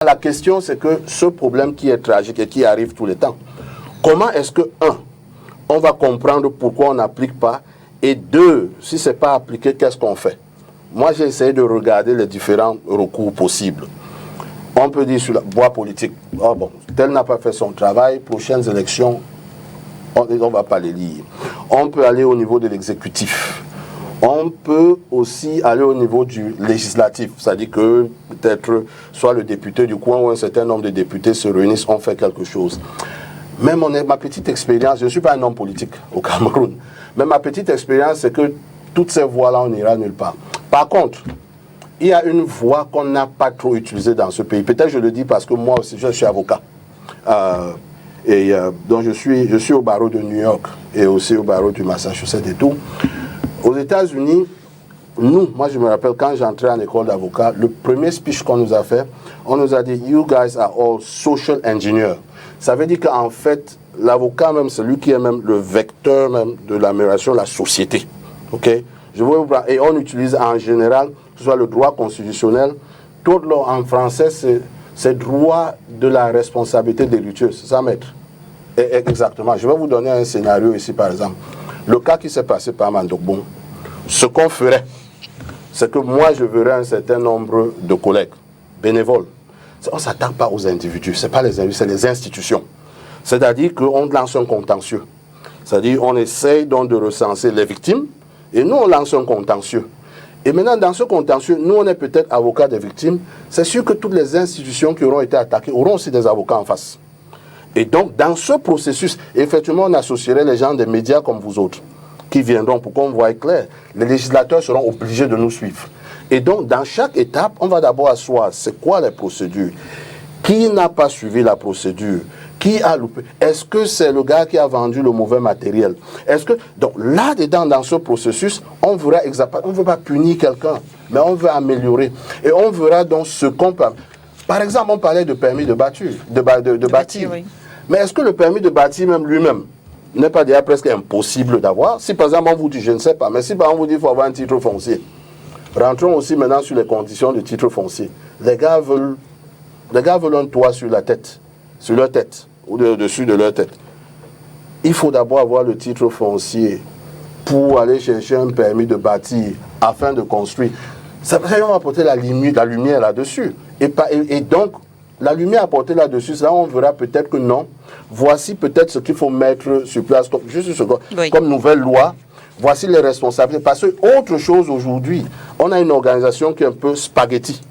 La question, c'est que ce problème qui est tragique et qui arrive tout le temps, comment est-ce que, on va comprendre pourquoi on n'applique pas, et deux, si ce n'est pas appliqué, qu'est-ce qu'on fait? Moi, j'ai essayé de regarder les différents recours possibles. On peut dire sur la voie politique, oh bon, tel n'a pas fait son travail, prochaines élections, on ne va pas les lire. On peut aller au niveau de l'exécutif. On peut aussi aller au niveau du législatif, c'est-à-dire que peut-être soit le député du coin ou un certain nombre de députés se réunissent, on fait quelque chose. Même ma petite expérience, je ne suis pas un homme politique au Cameroun, mais ma petite expérience, c'est que toutes ces voies-là, on n'ira nulle part. Par contre, il y a une voie qu'on n'a pas trop utilisée dans ce pays. Peut-être je le dis parce que moi aussi, je suis avocat. Donc je suis au barreau de New York et aussi au barreau du Massachusetts et tout. Aux États-Unis, moi je me rappelle quand j'entrais en école d'avocat, le premier speech qu'on nous a fait, on nous a dit « You guys are all social engineers ». Ça veut dire qu'en fait, l'avocat même, c'est lui qui est même le vecteur même de l'amélioration de la société. Okay? Et on utilise en général, que ce soit le droit constitutionnel, tout en français, c'est droit de la responsabilité délictueuse. C'est ça, maître? Exactement. Je vais vous donner un scénario ici, par exemple. Le cas qui s'est passé par Mandogbon, ce qu'on ferait, c'est que moi, je verrais un certain nombre de collègues bénévoles. On ne s'attaque pas aux individus, ce n'est pas les individus, c'est les institutions. C'est-à-dire qu'on lance un contentieux. C'est-à-dire qu'on essaye donc de recenser les victimes, et nous, on lance un contentieux. Et maintenant, dans ce contentieux, nous, on est peut-être avocats des victimes. C'est sûr que toutes les institutions qui auront été attaquées auront aussi des avocats en face. Et donc, dans ce processus, effectivement, on associerait les gens des médias comme vous autres, qui viendront pour qu'on voie clair. Les législateurs seront obligés de nous suivre. Et donc, dans chaque étape, on va d'abord asseoir c'est quoi les procédures. Qui n'a pas suivi la procédure? Qui a loupé? Est-ce que c'est le gars qui a vendu le mauvais matériel? Est-ce que... Donc, là-dedans, dans ce processus, on verra exactement... On ne veut pas punir quelqu'un, mais on veut améliorer. Et on verra donc ce qu'on peut... Par exemple, on parlait de permis de bâtir. Oui. Mais est-ce que le permis de bâtir même lui-même n'est pas déjà presque impossible d'avoir? Si par exemple on vous dit, je ne sais pas, mais si par exemple on vous dit qu'il faut avoir un titre foncier, rentrons aussi maintenant sur les conditions du titre foncier. Les gars veulent un toit sur la tête, sur leur tête, ou au-dessus de leur tête. Il faut d'abord avoir le titre foncier pour aller chercher un permis de bâtir afin de construire. Ça va apporter la lumière là-dessus. Et donc, la lumière apportée là-dessus, là on verra peut-être que non. Voici peut-être ce qu'il faut mettre sur place comme nouvelle loi. Voici les responsabilités. Parce que autre chose aujourd'hui, on a une organisation qui est un peu spaghetti.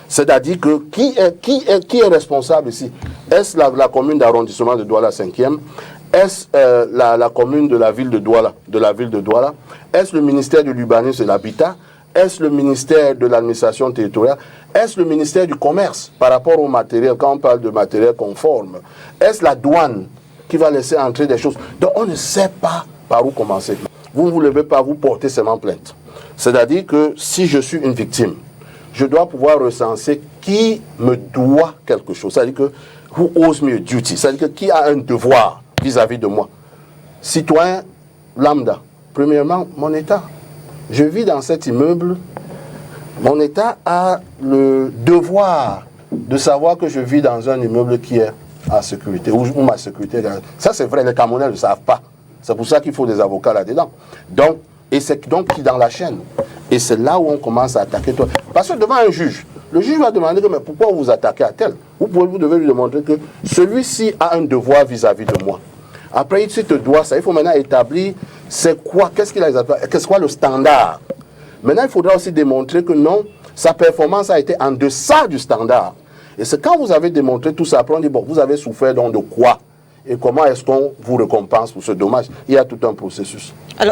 C'est-à-dire que qui est responsable ici? Est-ce la commune d'arrondissement de Douala 5e? Est-ce la commune de la ville de Douala? Est-ce le ministère de l'urbanisme et de l'habitat? Est-ce le ministère de l'administration territoriale? Est-ce le ministère du commerce par rapport au matériel, quand on parle de matériel conforme? Est-ce la douane qui va laisser entrer des choses? Donc on ne sait pas par où commencer. Vous ne vous levez pas, vous portez seulement plainte. C'est-à-dire que si je suis une victime, je dois pouvoir recenser qui me doit quelque chose. C'est-à-dire que who owes me a duty? C'est-à-dire que qui a un devoir vis-à-vis de moi? Citoyen lambda. Premièrement, mon État. Je vis dans cet immeuble, mon État a le devoir de savoir que je vis dans un immeuble qui est en sécurité, où ma sécurité est... Ça c'est vrai, les Camerounais ne le savent pas. C'est pour ça qu'il faut des avocats là-dedans. Donc, et c'est donc qui dans la chaîne. Et c'est là où on commence à attaquer toi. Parce que devant un juge, le juge va demander que, mais pourquoi vous vous attaquez à tel? Vous devez lui demander que celui-ci a un devoir vis-à-vis de moi. Après, il te doit ça. Il faut maintenant établir c'est quoi, qu'est-ce quoi le standard. Maintenant, il faudra aussi démontrer que non, sa performance a été en deçà du standard. Et c'est quand vous avez démontré tout ça, après on dit, bon, vous avez souffert donc de quoi? Et comment est-ce qu'on vous récompense pour ce dommage? Il y a tout un processus.